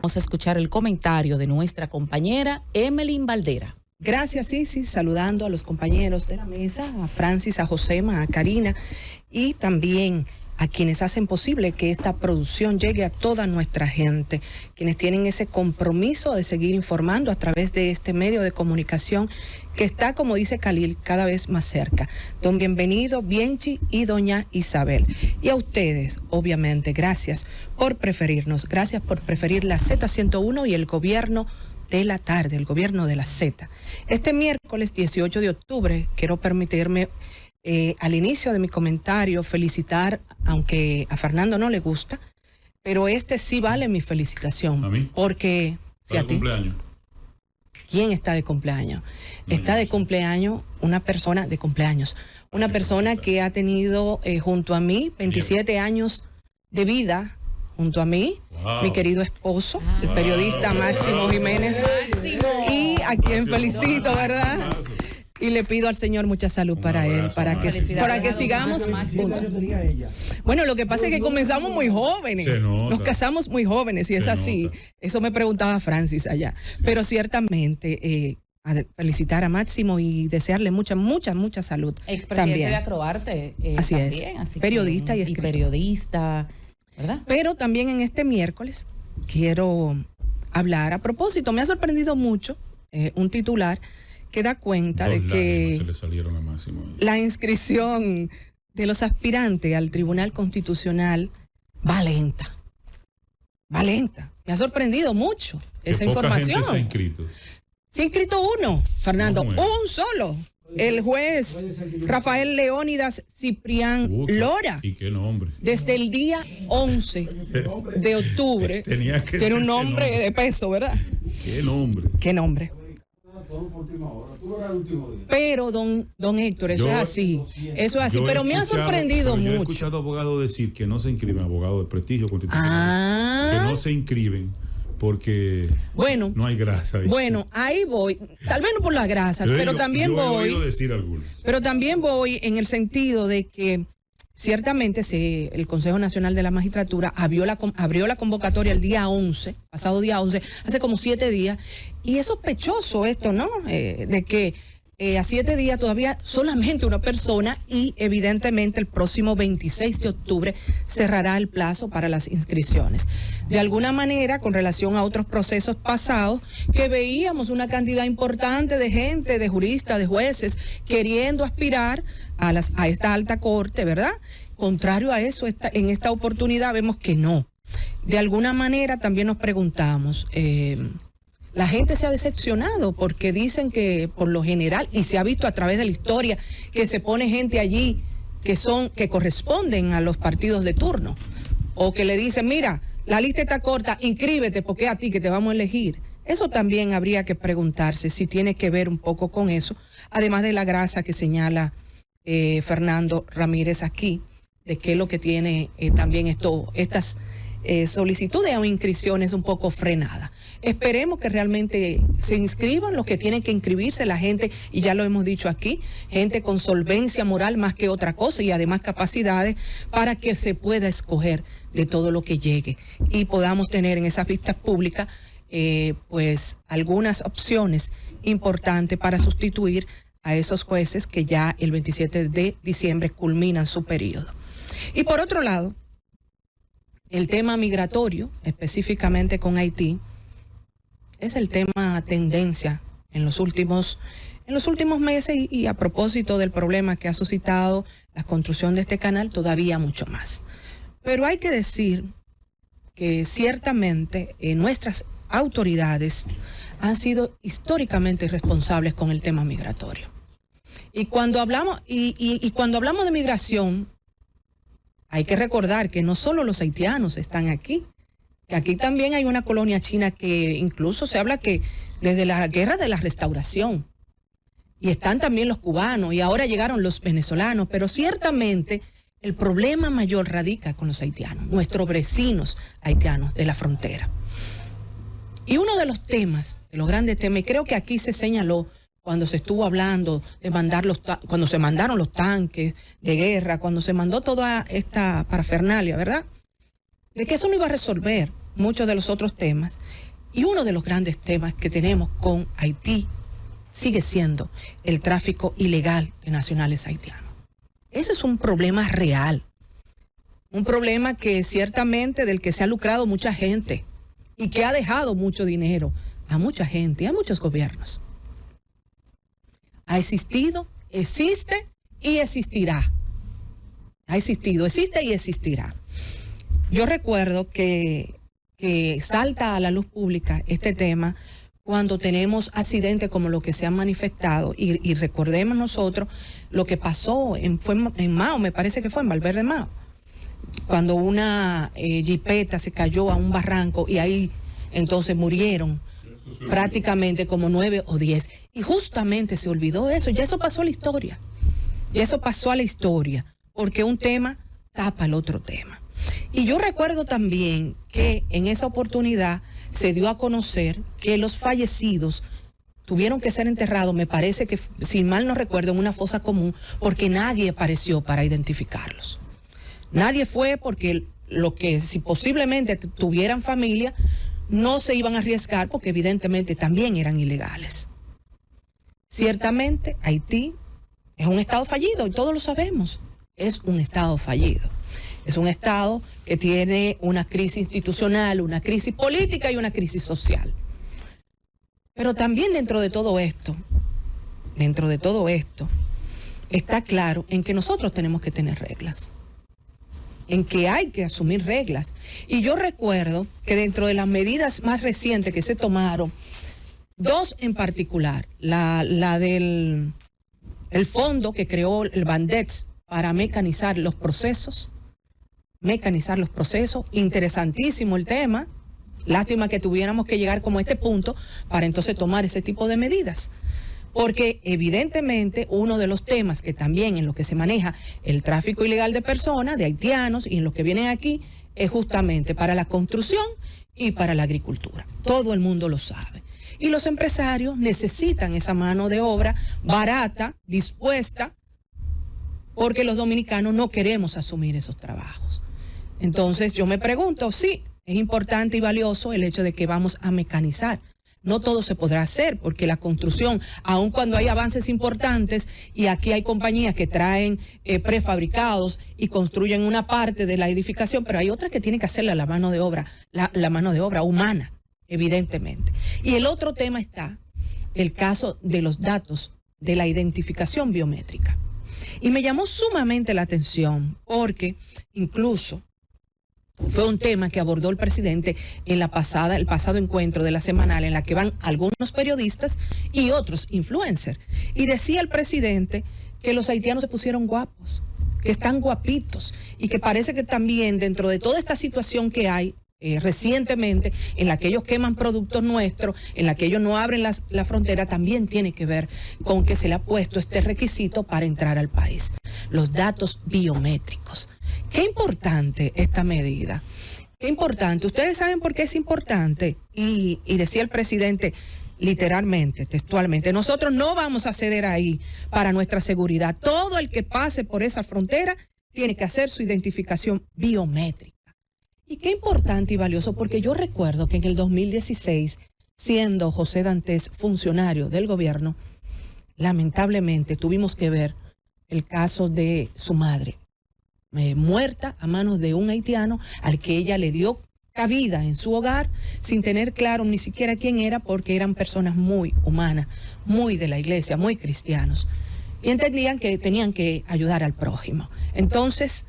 Vamos a escuchar el comentario de nuestra compañera Emelyn Valdera. Gracias, sí, saludando a los compañeros de la mesa, a Francis, a Josema, a Karina y también a quienes hacen posible que esta producción llegue a toda nuestra gente, quienes tienen ese compromiso de seguir informando a través de este medio de comunicación que está, como dice Khalil, cada vez más cerca. Don Bienvenido, Bienchi y doña Isabel. Y a ustedes, obviamente, gracias por preferirnos, gracias por preferir la Z101 y el gobierno de la tarde, el gobierno de la Z. Este miércoles 18 de octubre, quiero permitirme al inicio de mi comentario felicitar, aunque a Fernando no le gusta, pero este sí vale mi felicitación. ¿A mí? Porque... ¿Sí, a ti? ¿Cumpleaños? ¿Quién está de cumpleaños? No, está de cumpleaños una persona de cumpleaños. Una persona que ha tenido junto a mí 27 años de vida. Junto a mí, mi querido esposo, el periodista Máximo Jiménez, y a quien felicito, ¿verdad? Y le pido al Señor mucha salud para él, para que sigamos. Bueno, lo que pasa es que comenzamos muy jóvenes, nos casamos muy jóvenes y es así. Eso me preguntaba Francis allá. Pero ciertamente, felicitar a Máximo y desearle mucha salud. Expresidente también. De Acroarte. Así también, es, así periodista y escritor. Y periodista, ¿verdad? Pero también en este miércoles quiero hablar a propósito. Me ha sorprendido mucho un titular que da cuenta de que se le salieron a Máximo. La inscripción de los aspirantes al Tribunal Constitucional va lenta. Va lenta. Me ha sorprendido mucho esa información. Se ha inscrito. Se ha inscrito uno, Fernando, un solo. El juez Rafael Leónidas Ciprián Lora. ¿Y qué nombre? Desde el día 11 de octubre. Tiene un nombre de peso, ¿verdad? ¿Qué nombre? ¿Qué nombre? Pero, don Héctor, eso es así. Eso es así. Pero me ha sorprendido mucho. Yo he escuchado abogados decir que no se inscriben, abogados de prestigio constitucional, que no se inscriben porque no hay grasa. Bueno, ahí voy. Tal vez no por la grasa, pero también voy. He oído decir algunos. Pero también voy en el sentido de que ciertamente el Consejo Nacional de la Magistratura abrió la convocatoria el día 11, pasado día 11, hace como 7 días, y es sospechoso esto, ¿no? De que a 7 días todavía solamente una persona y evidentemente el próximo 26 de octubre cerrará el plazo para las inscripciones. De alguna manera, con relación a otros procesos pasados, que veíamos una cantidad importante de gente, de juristas, de jueces, queriendo aspirar a esta alta corte, ¿verdad? Contrario a eso, en esta oportunidad vemos que no. De alguna manera también nos preguntamos, la gente se ha decepcionado porque dicen que por lo general, y se ha visto a través de la historia, que se pone gente allí que corresponden a los partidos de turno, o que le dicen, mira, la lista está corta, inscríbete porque es a ti que te vamos a elegir. Eso también habría que preguntarse si tiene que ver un poco con eso, además de la grasa que señala Fernando Ramírez aquí, de qué es lo que tiene también estas solicitudes o inscripciones un poco frenadas. Esperemos que realmente se inscriban los que tienen que inscribirse, la gente, y ya lo hemos dicho aquí, gente con solvencia moral más que otra cosa y además capacidades para que se pueda escoger de todo lo que llegue y podamos tener en esas vistas públicas pues algunas opciones importantes para sustituir a esos jueces que ya el 27 de diciembre culminan su periodo. Y por otro lado, el tema migratorio, específicamente con Haití, es el tema tendencia en los últimos meses y a propósito del problema que ha suscitado la construcción de este canal, todavía mucho más. Pero hay que decir que ciertamente nuestras autoridades han sido históricamente irresponsables con el tema migratorio. Y cuando hablamos de migración, hay que recordar que no solo los haitianos están aquí, que aquí también hay una colonia china que incluso se habla que desde la guerra de la restauración, y están también los cubanos, y ahora llegaron los venezolanos, pero ciertamente el problema mayor radica con los haitianos, nuestros vecinos haitianos de la frontera. Y uno de los temas, de los grandes temas, y creo que aquí se señaló cuando se estuvo hablando de cuando se mandaron los tanques de guerra, cuando se mandó toda esta parafernalia, ¿verdad? De que eso no iba a resolver muchos de los otros temas. Y uno de los grandes temas que tenemos con Haití sigue siendo el tráfico ilegal de nacionales haitianos. Ese es un problema real. Un problema que ciertamente del que se ha lucrado mucha gente y que ha dejado mucho dinero a mucha gente y a muchos gobiernos. Ha existido, existe y existirá. Ha existido, existe y existirá. Yo recuerdo que salta a la luz pública este tema cuando tenemos accidentes como los que se han manifestado y recordemos nosotros lo que pasó fue en Mao, me parece que fue en Valverde Mao, cuando una jipeta se cayó a un barranco y ahí entonces murieron prácticamente como 9 o 10. Y justamente se olvidó eso, ya eso pasó a la historia. Ya eso pasó a la historia, porque un tema tapa el otro tema. Y yo recuerdo también que en esa oportunidad se dio a conocer que los fallecidos tuvieron que ser enterrados, me parece que, si mal no recuerdo, en una fosa común, porque nadie apareció para identificarlos. Nadie fue porque lo que si posiblemente tuvieran familia, no se iban a arriesgar porque evidentemente también eran ilegales. Ciertamente Haití es un estado fallido y todos lo sabemos. Es un estado fallido. Es un estado que tiene una crisis institucional, una crisis política y una crisis social. Pero también dentro de todo esto, está claro en que nosotros tenemos que tener reglas. En que hay que asumir reglas. Y yo recuerdo que dentro de las medidas más recientes que se tomaron, dos en particular, la del el fondo que creó el Bandex para mecanizar los procesos, interesantísimo el tema, lástima que tuviéramos que llegar como a este punto para entonces tomar ese tipo de medidas. Porque evidentemente uno de los temas que también en lo que se maneja el tráfico ilegal de personas, de haitianos y en lo que vienen aquí, es justamente para la construcción y para la agricultura. Todo el mundo lo sabe. Y los empresarios necesitan esa mano de obra barata, dispuesta, porque los dominicanos no queremos asumir esos trabajos. Entonces yo me pregunto, sí, es importante y valioso el hecho de que vamos a mecanizar. No todo se podrá hacer porque la construcción, aun cuando hay avances importantes y aquí hay compañías que traen prefabricados y construyen una parte de la edificación, pero hay otras que tienen que hacerle la mano de obra, la mano de obra humana, evidentemente. Y el otro tema está el caso de los datos de la identificación biométrica. Y me llamó sumamente la atención porque incluso fue un tema que abordó el presidente en el pasado encuentro de la semanal, en la que van algunos periodistas y otros influencers. Y decía el presidente que los haitianos se pusieron guapos, que están guapitos y que parece que también dentro de toda esta situación que hay recientemente, en la que ellos queman productos nuestros, en la que ellos no abren la frontera, también tiene que ver con que se le ha puesto este requisito para entrar al país. Los datos biométricos. Qué importante esta medida. Qué importante. Ustedes saben por qué es importante. Y decía el presidente literalmente, textualmente, nosotros no vamos a ceder ahí para nuestra seguridad. Todo el que pase por esa frontera tiene que hacer su identificación biométrica. Y qué importante y valioso, porque yo recuerdo que en el 2016, siendo José Dantes funcionario del gobierno, lamentablemente tuvimos que ver el caso de su madre, muerta a manos de un haitiano al que ella le dio cabida en su hogar sin tener claro ni siquiera quién era, porque eran personas muy humanas, muy de la iglesia, muy cristianos, y entendían que tenían que ayudar al prójimo. Entonces,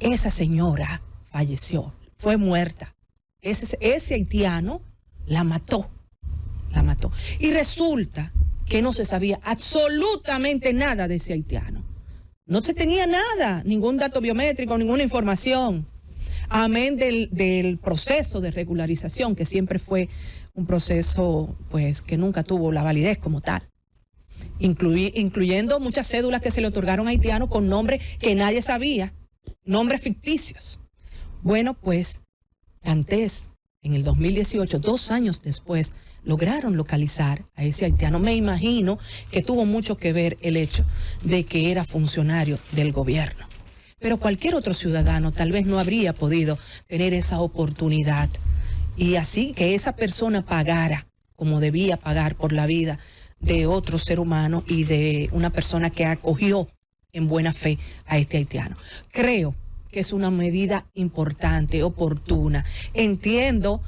esa señora falleció, fue muerta. Ese haitiano la mató. Y resulta que no se sabía absolutamente nada de ese haitiano. No se tenía nada, ningún dato biométrico, ninguna información. Amén del proceso de regularización, que siempre fue un proceso pues que nunca tuvo la validez como tal. Incluyendo muchas cédulas que se le otorgaron a haitianos con nombres que nadie sabía, nombres ficticios. Bueno, pues Dantes en el 2018, 2 años después, lograron localizar a ese haitiano. Me imagino que tuvo mucho que ver el hecho de que era funcionario del gobierno. Pero cualquier otro ciudadano tal vez no habría podido tener esa oportunidad y así que esa persona pagara como debía pagar por la vida de otro ser humano y de una persona que acogió en buena fe a este haitiano. Creo que es una medida importante, oportuna. Entiendo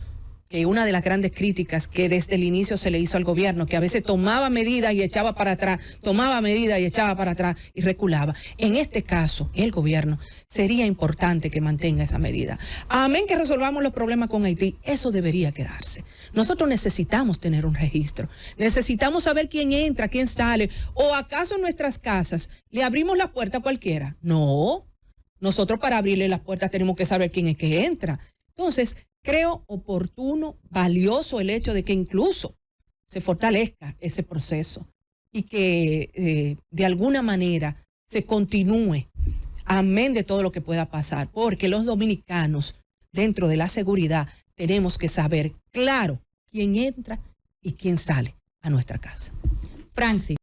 que una de las grandes críticas que desde el inicio se le hizo al gobierno, que a veces tomaba medidas y echaba para atrás, tomaba medidas y echaba para atrás y reculaba. En este caso, el gobierno sería importante que mantenga esa medida. Amén que resolvamos los problemas con Haití, eso debería quedarse. Nosotros necesitamos tener un registro, necesitamos saber quién entra, quién sale, o acaso en nuestras casas le abrimos la puerta a cualquiera. No, nosotros para abrirle las puertas tenemos que saber quién es que entra. Entonces, creo oportuno, valioso el hecho de que incluso se fortalezca ese proceso y que de alguna manera se continúe, amén de todo lo que pueda pasar, porque los dominicanos dentro de la seguridad tenemos que saber claro quién entra y quién sale a nuestra casa. Francis.